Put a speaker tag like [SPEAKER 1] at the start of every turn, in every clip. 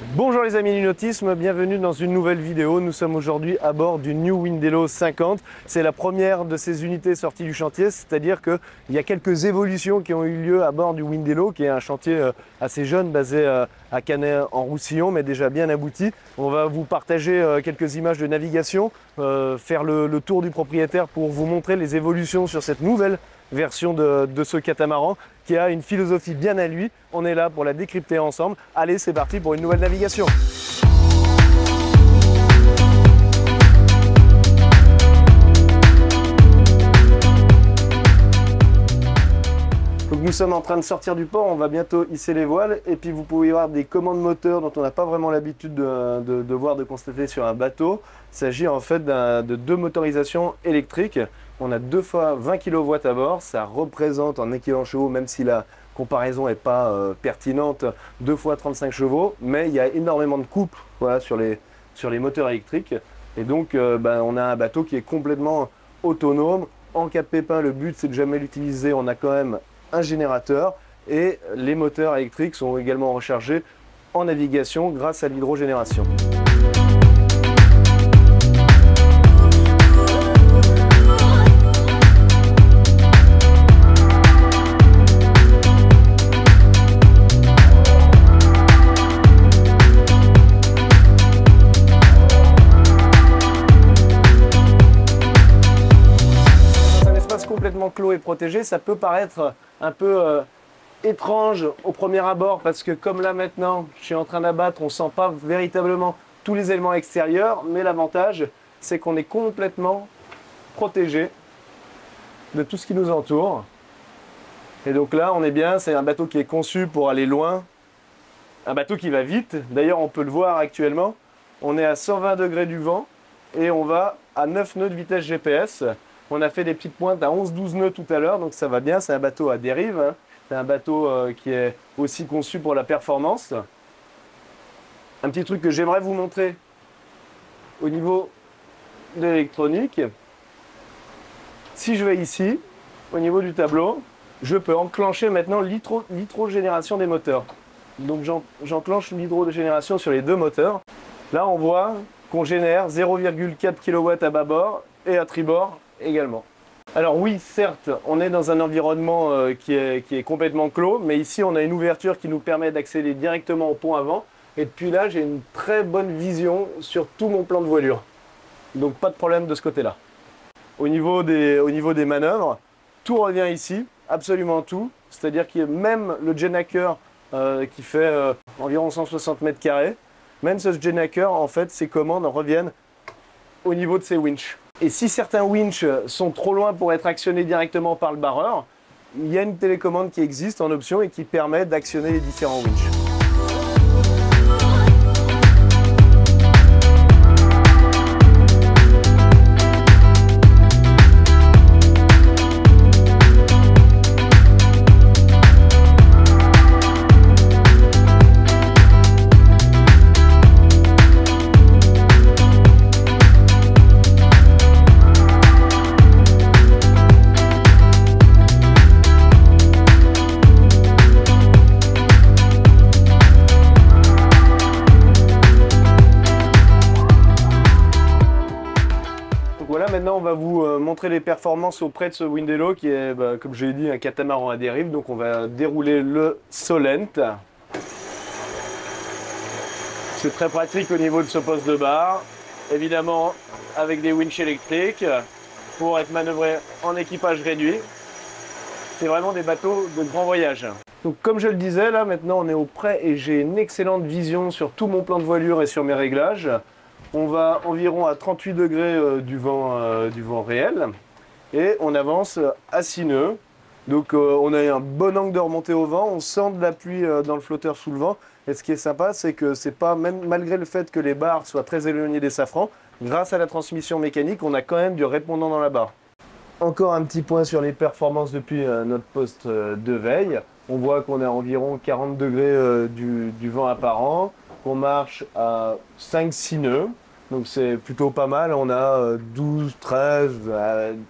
[SPEAKER 1] Bonjour les amis du nautisme, bienvenue dans une nouvelle vidéo. Nous sommes aujourd'hui à bord du New Windelo 50. C'est la première de ces unités sorties du chantier, c'est-à-dire qu'il y a quelques évolutions qui ont eu lieu à bord du Windelo, qui est un chantier assez jeune basé à Canet en Roussillon, mais déjà bien abouti. On va vous partager quelques images de navigation, faire le tour du propriétaire pour vous montrer les évolutions sur cette nouvelle version de ce catamaran qui a une philosophie bien à lui. On est là pour la décrypter ensemble. Allez, c'est parti pour une nouvelle navigation. Donc nous sommes en train de sortir du port, on va bientôt hisser les voiles et puis vous pouvez voir des commandes moteurs dont on n'a pas vraiment l'habitude de voir, de constater sur un bateau. Il s'agit en fait de deux motorisations électriques. On a 2 fois 20 kW à bord, ça représente en équivalent chevaux, même si la comparaison n'est pas pertinente, 2 fois 35 chevaux, mais il y a énormément de couple voilà, sur les moteurs électriques. Et donc on a un bateau qui est complètement autonome. En cas de pépin, le but c'est de jamais l'utiliser, on a quand même un générateur et les moteurs électriques sont également rechargés en navigation grâce à l'hydrogénération. Complètement clos et protégé, ça peut paraître un peu étrange au premier abord parce que comme là maintenant je suis en train d'abattre, on ne sent pas véritablement tous les éléments extérieurs, mais l'avantage c'est qu'on est complètement protégé de tout ce qui nous entoure. Et donc là on est bien, c'est un bateau qui est conçu pour aller loin, un bateau qui va vite. D'ailleurs on peut le voir actuellement, on est à 120 degrés du vent et on va à 9 nœuds de vitesse GPS. On a fait des petites pointes à 11-12 nœuds tout à l'heure, donc ça va bien. C'est un bateau à dérive, hein. C'est un bateau qui est aussi conçu pour la performance. Un petit truc que j'aimerais vous montrer au niveau de l'électronique. Si je vais ici, au niveau du tableau, je peux enclencher maintenant l'hydrogénération des moteurs. Donc j'enclenche l'hydrogénération sur les deux moteurs. Là, on voit qu'on génère 0,4 kW à bâbord et à tribord également. Alors oui, certes, on est dans un environnement qui est complètement clos, mais ici on a une ouverture qui nous permet d'accéder directement au pont avant. Et depuis là, j'ai une très bonne vision sur tout mon plan de voilure. Donc pas de problème de ce côté-là. Au niveau des manœuvres, tout revient ici, absolument tout. C'est-à-dire qu'il y a même le Jenaker qui fait environ 160 mètres carrés. Même ce Jenaker, en fait, ses commandes reviennent au niveau de ses winches. Et si certains winches sont trop loin pour être actionnés directement par le barreur, il y a une télécommande qui existe en option et qui permet d'actionner les différents winches. Voilà, maintenant on va vous montrer les performances auprès de ce Windelo qui est, comme je l'ai dit, un catamaran à dérive. Donc on va dérouler le Solent. C'est très pratique au niveau de ce poste de barre. Évidemment avec des winches électriques pour être manœuvré en équipage réduit. C'est vraiment des bateaux de grand voyage. Donc comme je le disais, là maintenant on est au près et j'ai une excellente vision sur tout mon plan de voilure et sur mes réglages. On va environ à 38 degrés du vent réel et on avance à 6 nœuds. Donc on a un bon angle de remontée au vent, on sent de la pluie dans le flotteur sous le vent. Et ce qui est sympa, c'est que c'est pas, même malgré le fait que les barres soient très éloignées des safrans, grâce à la transmission mécanique, on a quand même du répondant dans la barre. Encore un petit point sur les performances depuis notre poste de veille. On voit qu'on est à environ 40 degrés du vent apparent, qu'on marche à 5-6 nœuds. Donc c'est plutôt pas mal, on a 12, 13,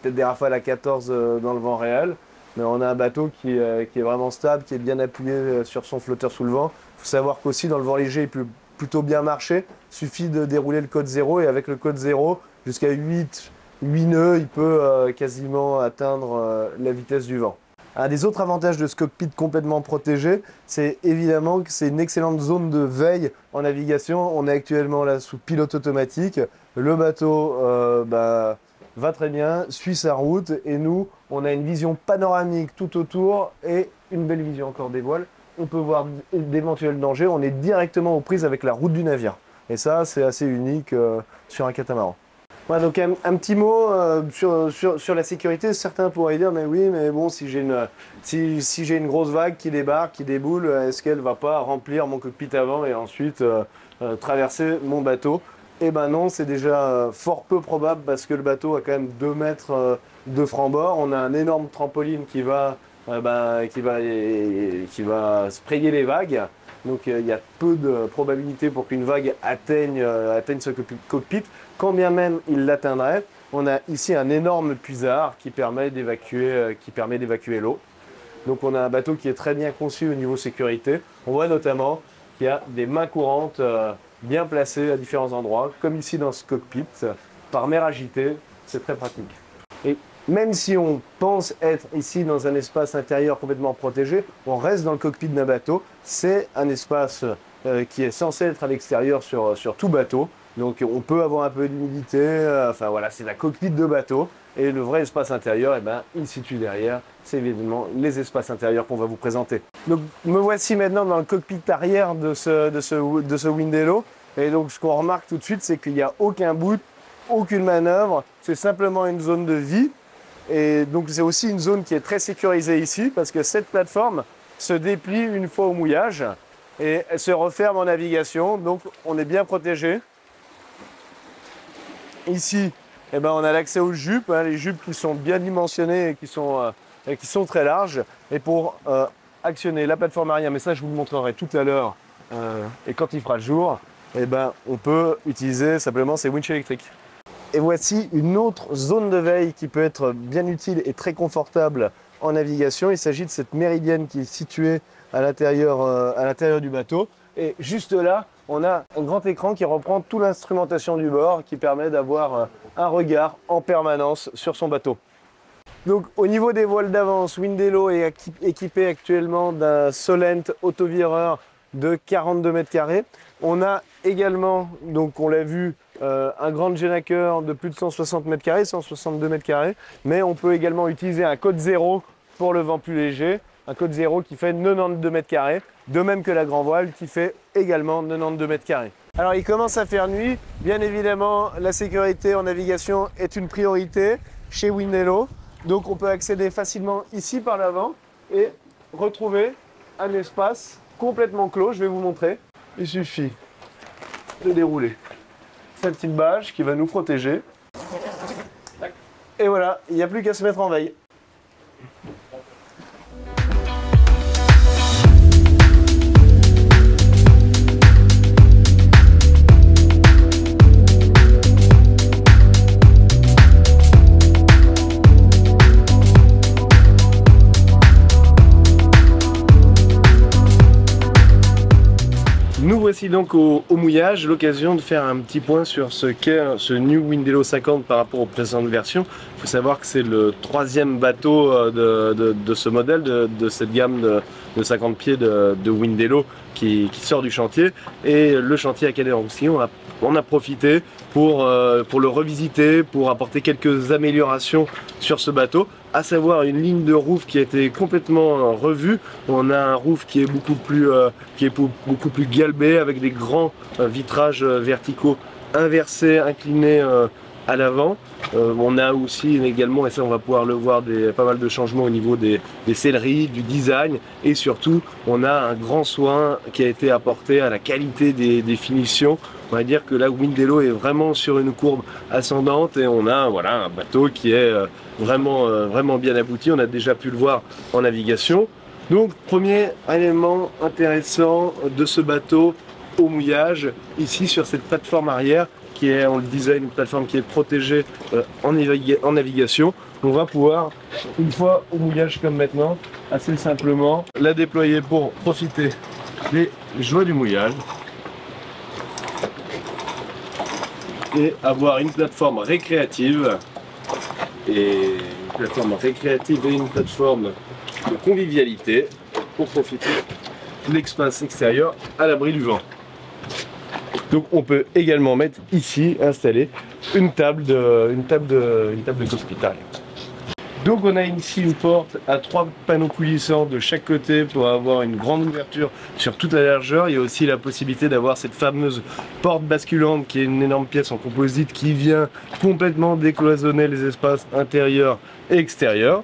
[SPEAKER 1] peut-être des rafales à 14 dans le vent réel. Mais on a un bateau qui est vraiment stable, qui est bien appuyé sur son flotteur sous le vent. Il faut savoir qu'aussi dans le vent léger, il peut plutôt bien marché. Suffit de dérouler le code 0 et avec le code 0, jusqu'à 8 nœuds, il peut quasiment atteindre la vitesse du vent. Un des autres avantages de ce cockpit complètement protégé, c'est évidemment que c'est une excellente zone de veille en navigation. On est actuellement là sous pilote automatique. Le bateau va très bien, suit sa route et nous, on a une vision panoramique tout autour et une belle vision encore des voiles. On peut voir d'éventuels dangers. On est directement aux prises avec la route du navire. Et ça, c'est assez unique sur un catamaran. Ouais, donc un petit mot sur la sécurité. Certains pourraient dire, mais oui, mais bon, si j'ai une grosse vague qui débarque, qui déboule, est-ce qu'elle ne va pas remplir mon cockpit avant et ensuite traverser mon bateau? Eh ben non, c'est déjà fort peu probable parce que le bateau a quand même 2 mètres de franc-bord. On a un énorme trampoline qui va sprayer les vagues. Donc il y a peu de probabilité pour qu'une vague atteigne ce cockpit. Quand bien même il l'atteindrait, on a ici un énorme puisard qui permet d'évacuer l'eau. Donc on a un bateau qui est très bien conçu au niveau sécurité. On voit notamment qu'il y a des mains courantes bien placées à différents endroits, comme ici dans ce cockpit. Par mer agitée, c'est très pratique. Et même si on pense être ici dans un espace intérieur complètement protégé, on reste dans le cockpit d'un bateau. C'est un espace qui est censé être à l'extérieur sur tout bateau. Donc on peut avoir un peu d'humidité, enfin voilà, c'est la cockpit de bateau. Et le vrai espace intérieur, eh ben, il se situe derrière. C'est évidemment les espaces intérieurs qu'on va vous présenter. Donc me voici maintenant dans le cockpit arrière de ce Windello. Et donc ce qu'on remarque tout de suite, c'est qu'il n'y a aucun boot, aucune manœuvre. C'est simplement une zone de vie. Et donc c'est aussi une zone qui est très sécurisée ici parce que cette plateforme se déplie une fois au mouillage et elle se referme en navigation. Donc on est bien protégé. Ici, eh ben, on a l'accès aux jupes, les jupes qui sont bien dimensionnées et qui sont très larges. Et pour actionner la plateforme arrière, mais ça je vous le montrerai tout à l'heure, et quand il fera le jour, eh ben, on peut utiliser simplement ces winches électriques. Et voici une autre zone de veille qui peut être bien utile et très confortable en navigation. Il s'agit de cette méridienne qui est située à l'intérieur du bateau. Et juste là, on a un grand écran qui reprend toute l'instrumentation du bord qui permet d'avoir un regard en permanence sur son bateau. Donc au niveau des voiles d'avance, Windello est équipé actuellement d'un Solent autovireur de 42 mètres carrés. On a également, donc on l'a vu, un grand Genaker de plus de 160 mètres carrés, 162 mètres carrés, mais on peut également utiliser un code 0 pour le vent plus léger, un code 0 qui fait 92 mètres carrés, de même que la grand voile qui fait également 92 mètres carrés. Alors il commence à faire nuit, bien évidemment la sécurité en navigation est une priorité chez Windello, donc on peut accéder facilement ici par l'avant et retrouver un espace complètement clos, je vais vous montrer. Il suffit de dérouler cette petite bâche qui va nous protéger. Et voilà, il n'y a plus qu'à se mettre en veille. Nous voici donc au mouillage, l'occasion de faire un petit point sur ce qu'est ce New Windello 50 par rapport aux précédentes versions. Il faut savoir que c'est le 3e bateau de ce modèle, de cette gamme de 50 pieds de Windello qui sort du chantier. Et le chantier Académie aussi, on a profité pour le revisiter, pour apporter quelques améliorations sur ce bateau, à savoir une ligne de roof qui a été complètement revue. On a un roof qui est beaucoup plus galbé avec des grands vitrages verticaux inversés, inclinés à l'avant. On a aussi également, et ça on va pouvoir le voir, pas mal de changements au niveau des selleries, du design, et surtout on a un grand soin qui a été apporté à la qualité des finitions. On va dire que là Windello est vraiment sur une courbe ascendante et on a voilà, un bateau qui est vraiment bien abouti. On a déjà pu le voir en navigation. Donc premier élément intéressant de ce bateau au mouillage, ici sur cette plateforme arrière, qui est, on le disait, une plateforme qui est protégée en navigation. On va pouvoir, une fois au mouillage comme maintenant, assez simplement la déployer pour profiter des joies du mouillage. et avoir une plateforme récréative et une plateforme de convivialité pour profiter de l'espace extérieur à l'abri du vent. Donc on peut également mettre ici, installer une table de cospital. Donc on a ici une porte à 3 panneaux coulissants de chaque côté pour avoir une grande ouverture sur toute la largeur. Il y a aussi la possibilité d'avoir cette fameuse porte basculante qui est une énorme pièce en composite qui vient complètement décloisonner les espaces intérieurs et extérieurs.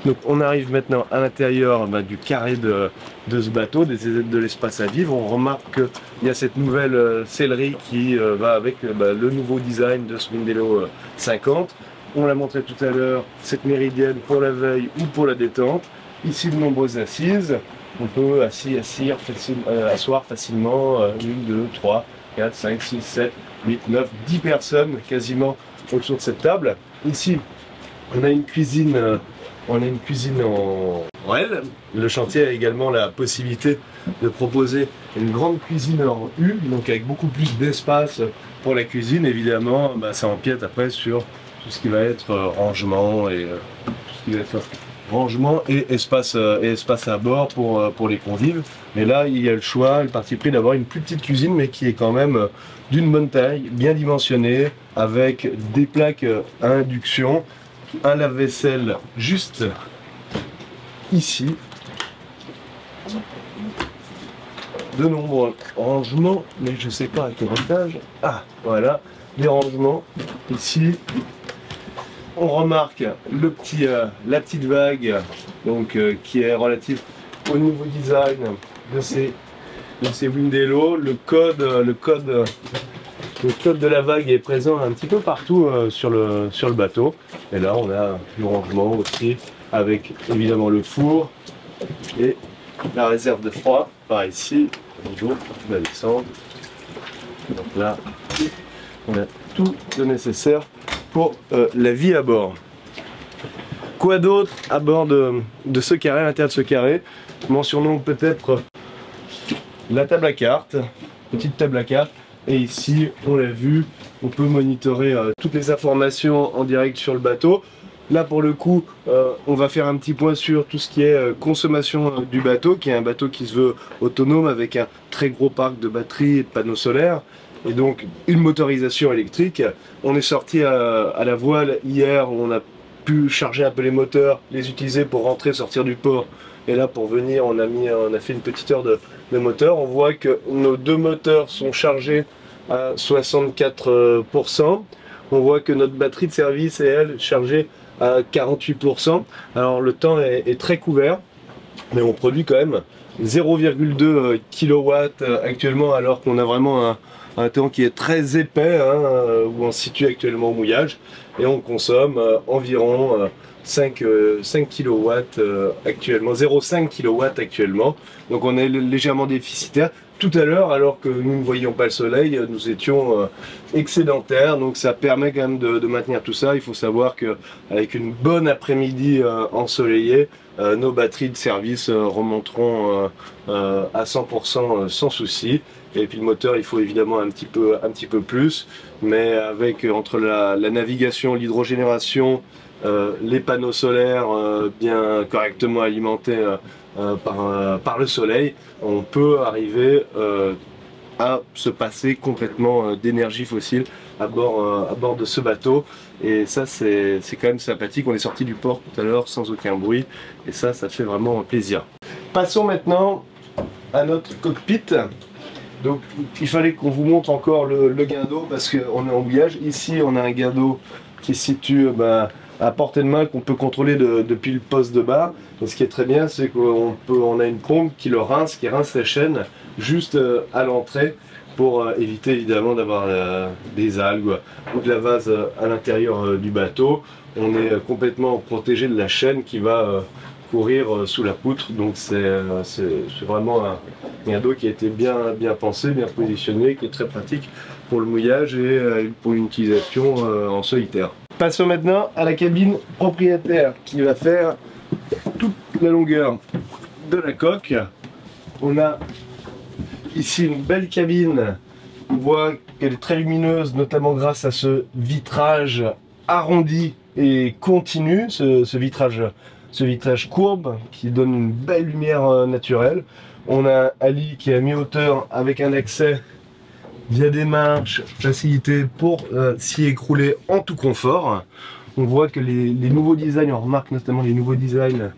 [SPEAKER 1] Donc on arrive maintenant à l'intérieur du carré de ce bateau, de l'espace à vivre. On remarque qu'il y a cette nouvelle sellerie qui va avec le nouveau design de ce Windelo 50. On l'a montré tout à l'heure, cette méridienne pour la veille ou pour la détente. Ici de nombreuses assises. On peut asseoir facilement 1, 2, 3, 4, 5, 6, 7, 8, 9, 10 personnes quasiment autour de cette table. Ici, on a une cuisine en L. Le chantier a également la possibilité de proposer une grande cuisine en U, donc avec beaucoup plus d'espace pour la cuisine. Évidemment, ça empiète après sur tout ce qui va être rangement et espace à bord pour les convives. Mais là, il y a le choix, le parti pris d'avoir une plus petite cuisine, mais qui est quand même d'une bonne taille, bien dimensionnée, avec des plaques à induction, un lave-vaisselle juste ici, de nombreux rangements, mais je sais pas à quel étage. Ah, voilà, les rangements ici. On remarque la petite vague donc, qui est relative au nouveau design de ces Windelo. Le code de la vague est présent un petit peu partout sur le bateau. Et là on a le rangement aussi avec évidemment le four et la réserve de froid par ici. Bonjour, on va descendre. Donc là on a tout le nécessaire pour la vie à bord. Quoi d'autre à bord de ce carré, à l'intérieur de ce carré? Mentionnons peut-être la table à cartes, petite table à cartes. Et ici, on l'a vu, on peut monitorer toutes les informations en direct sur le bateau. Là, pour le coup, on va faire un petit point sur tout ce qui est consommation du bateau, qui est un bateau qui se veut autonome avec un très gros parc de batteries et de panneaux solaires. Et donc une motorisation électrique. On est sorti à la voile hier, où on a pu charger un peu les moteurs, les utiliser pour rentrer, sortir du port. Et là pour venir, on a fait une petite heure de moteur. On voit que nos deux moteurs sont chargés à 64%. On voit que notre batterie de service est elle chargée à 48%. Alors le temps est très couvert, mais on produit quand même 0,2 kW actuellement, alors qu'on a vraiment un temps qui est très épais, où on se situe actuellement au mouillage, et on consomme environ 5 kW actuellement, 0,5 kW actuellement, donc on est légèrement déficitaire. Tout à l'heure, alors que nous ne voyions pas le soleil, nous étions excédentaires, donc ça permet quand même de maintenir tout ça. Il faut savoir qu'avec une bonne après-midi ensoleillée, nos batteries de service remonteront à 100% sans souci. Et puis le moteur, il faut évidemment un petit peu plus, mais avec entre la navigation, l'hydrogénération, les panneaux solaires bien correctement alimentés par le soleil, on peut arriver à se passer complètement d'énergie fossile à bord de ce bateau. Et ça, c'est quand même sympathique. On est sorti du port tout à l'heure sans aucun bruit, et ça fait vraiment plaisir. Passons maintenant à notre cockpit. Donc il fallait qu'on vous montre encore le guindeau, parce qu'on est en mouillage. Ici on a un guindeau qui se situe à portée de main, qu'on peut contrôler depuis le poste de bar. Et ce qui est très bien, c'est qu'on a une pompe qui rince la chaîne juste à l'entrée, pour éviter évidemment d'avoir des algues ou de la vase à l'intérieur du bateau. On est complètement protégé de la chaîne qui va courir sous la poutre, donc c'est vraiment un guindeau qui a été bien pensé, bien positionné, qui est très pratique pour le mouillage et pour une utilisation en solitaire. Passons maintenant à la cabine propriétaire qui va faire toute la longueur de la coque. On a ici une belle cabine on voit qu'elle est très lumineuse, notamment grâce à ce vitrage arrondi et continu, ce vitrage courbe qui donne une belle lumière naturelle. On a un lit qui est à mi-hauteur avec un accès via des marches, facilité pour s'y écrouler en tout confort. On voit que les nouveaux designs, on remarque notamment les nouveaux designs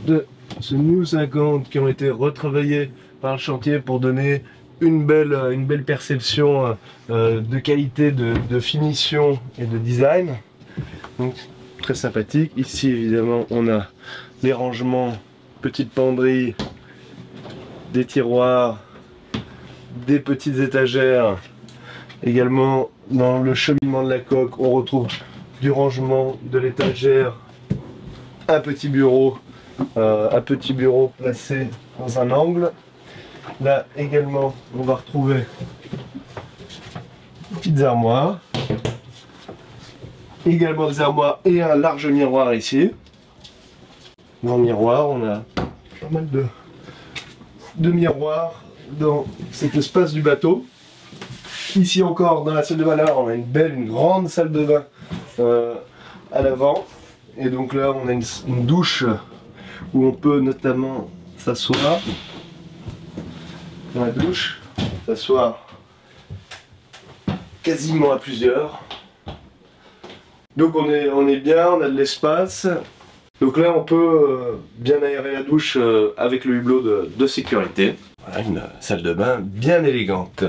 [SPEAKER 1] de ce New 50 qui ont été retravaillés par le chantier pour donner une belle perception de qualité, de finition et de design. Donc très sympathique. Ici évidemment on a les rangements, petites penderies, des tiroirs, des petites étagères. Également dans le cheminement de la coque on retrouve du rangement, de l'étagère, un petit bureau placé dans un angle. Là également on va retrouver des petites armoires, également des armoires et un large miroir ici. Grand miroir, on a pas mal de miroirs dans cet espace du bateau. Ici encore dans la salle de bain, là, on a une grande salle de bain à l'avant, et donc là on a une douche où on peut notamment s'asseoir dans la douche, s'asseoir quasiment à plusieurs. Donc on est bien, on a de l'espace. Donc là on peut bien aérer la douche avec le hublot de sécurité. Voilà une salle de bain bien élégante.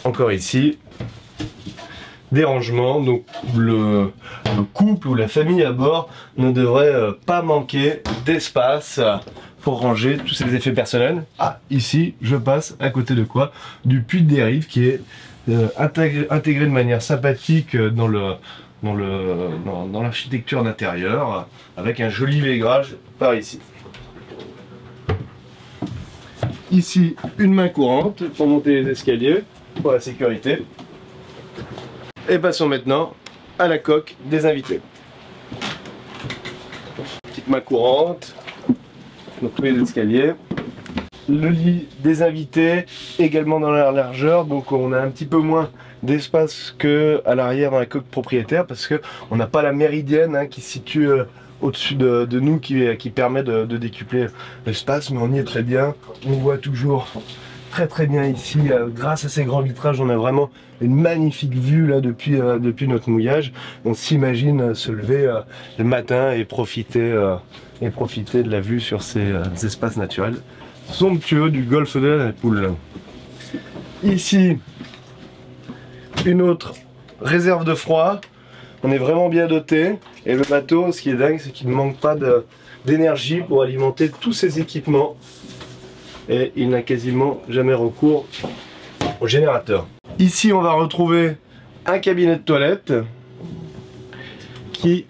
[SPEAKER 1] Encore ici, des rangements, donc le couple ou la famille à bord ne devrait pas manquer d'espace pour ranger tous ses effets personnels. Ah, ici je passe à côté de quoi? Du puits de dérive qui est intégré de manière sympathique dans l'architecture d'intérieur, avec un joli vaigrage par ici. Ici une main courante pour monter les escaliers pour la sécurité. Et passons maintenant à la coque des invités. Petite main courante, donc tous les escaliers. Le lit des invités, également dans la largeur, donc on a un petit peu moins d'espace que à l'arrière dans la coque propriétaire, parce que on n'a pas la méridienne qui se situe au-dessus de nous, qui permet de décupler l'espace, mais on y est très bien. On voit toujours très bien ici, grâce à ces grands vitrages, on a vraiment une magnifique vue là depuis notre mouillage. On s'imagine se lever le matin et profiter de la vue sur ces espaces naturels somptueux du golfe de la Napoule. Ici, une autre réserve de froid. On est vraiment bien doté, et le bateau, ce qui est dingue, c'est qu'il ne manque pas d'énergie pour alimenter tous ses équipements, et il n'a quasiment jamais recours au générateur. Ici on va retrouver un cabinet de toilette qui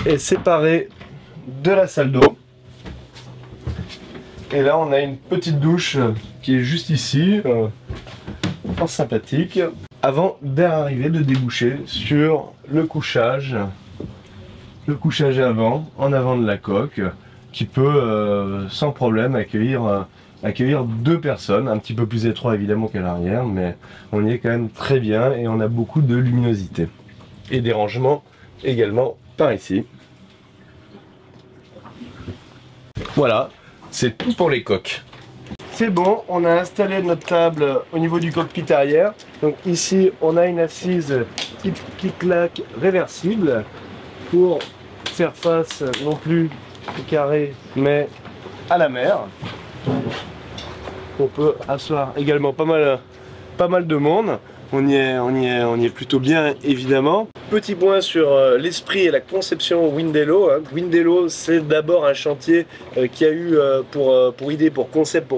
[SPEAKER 1] est séparé de la salle d'eau, et là on a une petite douche qui est juste ici, fort sympathique, avant d'arriver de déboucher sur le couchage en avant de la coque, qui peut sans problème accueillir deux personnes, un petit peu plus étroit évidemment qu'à l'arrière, mais on y est quand même très bien et on a beaucoup de luminosité. Et des rangements également par ici. Voilà, c'est tout pour les coques. C'est bon, on a installé notre table au niveau du cockpit arrière. Donc ici, on a une assise type clic-clac réversible pour faire face non plus au carré, mais à la mer. On peut asseoir également pas mal de monde. On y est plutôt bien évidemment. Petit point sur l'esprit et la conception Windello. Windello, c'est d'abord un chantier qui a eu pour concept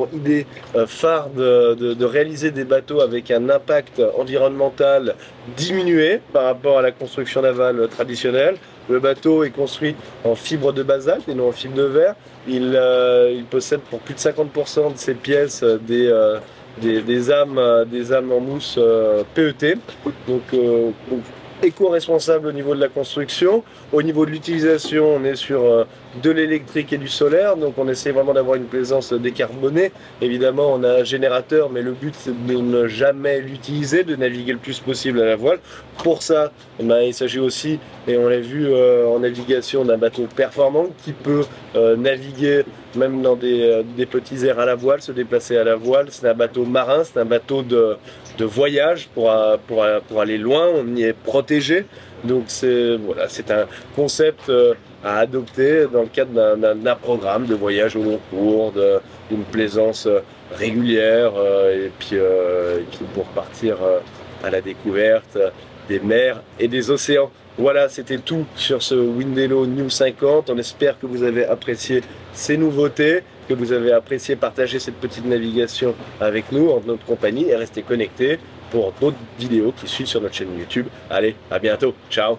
[SPEAKER 1] phare de réaliser des bateaux avec un impact environnemental diminué par rapport à la construction navale traditionnelle. Le bateau est construit en fibre de basalte et non en fibre de verre. Il possède pour plus de 50% de ses pièces des âmes en mousse PET. Donc éco-responsable au niveau de la construction. Au niveau de l'utilisation, on est sur de l'électrique et du solaire, donc on essaie vraiment d'avoir une plaisance décarbonée. Évidemment, on a un générateur, mais le but c'est de ne jamais l'utiliser, de naviguer le plus possible à la voile. Pour ça, il s'agit aussi, et on l'a vu en navigation, d'un bateau performant qui peut naviguer même dans des petits airs à la voile, se déplacer à la voile. C'est un bateau marin, c'est un bateau de voyage pour aller loin, on y est protégé. Donc voilà, c'est un concept à adopter dans le cadre d'un programme de voyage au long cours, d'une plaisance régulière, et puis pour partir à la découverte des mers et des océans. Voilà, c'était tout sur ce Windelo New 50. On espère que vous avez apprécié ces nouveautés, que vous avez apprécié partager cette petite navigation avec nous en notre compagnie, et restez connectés pour d'autres vidéos qui suivent sur notre chaîne YouTube. Allez, à bientôt, ciao!